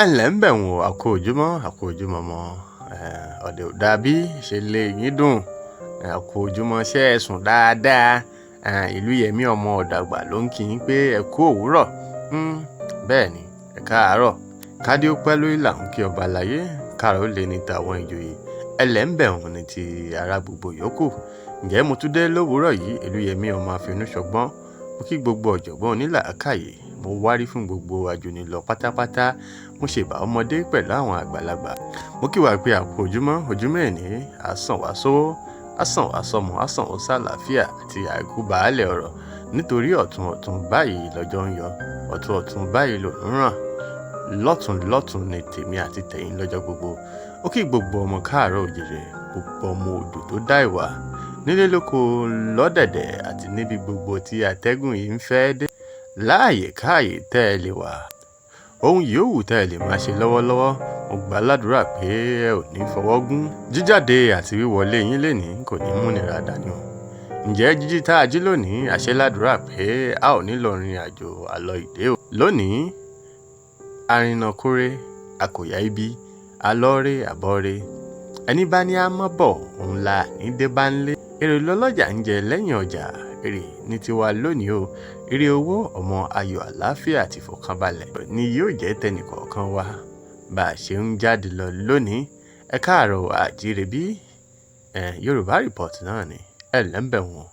ẹ ǹlẹ́ ń bẹ̀ wọ́n àkó ojúmọ́ mọ́ ọ̀dẹ̀ ò dàbí ṣe lè yín dùn àkó ojúmọ́ ṣe é sùn dáadáa ìlú Yẹmí ọmọ Ọ̀dàgbà ló ń kí yín pé ẹ kú òwúrọ̀ bẹ́ẹ̀ ni ẹ káàárọ̀ kádé ó pẹ́ lórí là ń kí ọba láyé káàárọ̀ ó lè ní tàwọn ìjòyè ẹ ǹlẹ́ ń bẹ̀ wọ́n ní ti ara gbogbo yòókù ǹjẹ́ mo tún dé lówùúrọ̀ yìí ìlú Yẹmí ọmọ Afẹnusọgbọ́n mo kí gbogbo ọ̀jọ̀gbọ́n onílàákàyè mo wárí fún gbogbo àjùnilọ pátápátá mo ṣèbà ọmọdé pẹ̀lú àwọn àgbàlagbà mo kí wa pé àkó ojúmọ́ ẹ̀ní àsàn wá sówó àsàn wá sọmọ àsàn ó sàlàáfíà àti àìkú baálẹ̀ ọ̀rọ̀ nítorí ọ̀tún báyìí lọ́jọ́ ń yọ ọ̀tún báyìí lòún ràn lọ́tún ni tèmi àti tẹ̀yin lọ́jọ́ gbogbo ó kí gbogbo ọmọ káàárọ̀ òjìrè gbogbo ọmọ odò tó dá ìwà nílé lóko lọ́dẹ̀dẹ̀ àti níbi gbogbo tí atẹ́gùn yìí ń fẹ́ dé láàyè káàyè tẹ́ ẹ lè wà ohun yòówù tẹ́ ẹ lè máa ṣe lọ́wọ́lọ́wọ́ mo gbà ládùúrà pé ẹ ò ní fọwọ́ gún jíjáde àti wíwọlé yín lénìí kò ní múnira dání o ǹjẹ́ jíjí tá a jí lónìí àṣẹ ládùúrà pé a ò ní lọ rìn àjò àlọ ìdè o lónìí arìnàkórè akòyà ibi alọ́rẹ̀ àbọ̀rẹ̀ ẹni bá ní a mọ́ bọ̀ òun la ní dé bá ń lé èrè lọ́lọ́jà ń jẹ lẹ́yìn ọjà èrè ní tiwa lónìí o èrè owó ọmọ ayọ̀ àlàáfíà àti ìfọ̀kànbalẹ̀ ni yóò jẹ́ tẹnìkọ̀ọ̀kan wa bá a ṣe ń jáde lọ lónìí ẹ káàárọ̀ àjíire bí Yorùbá Report náà ni ẹ ǹlẹ́ ń bẹ̀ wọ́n.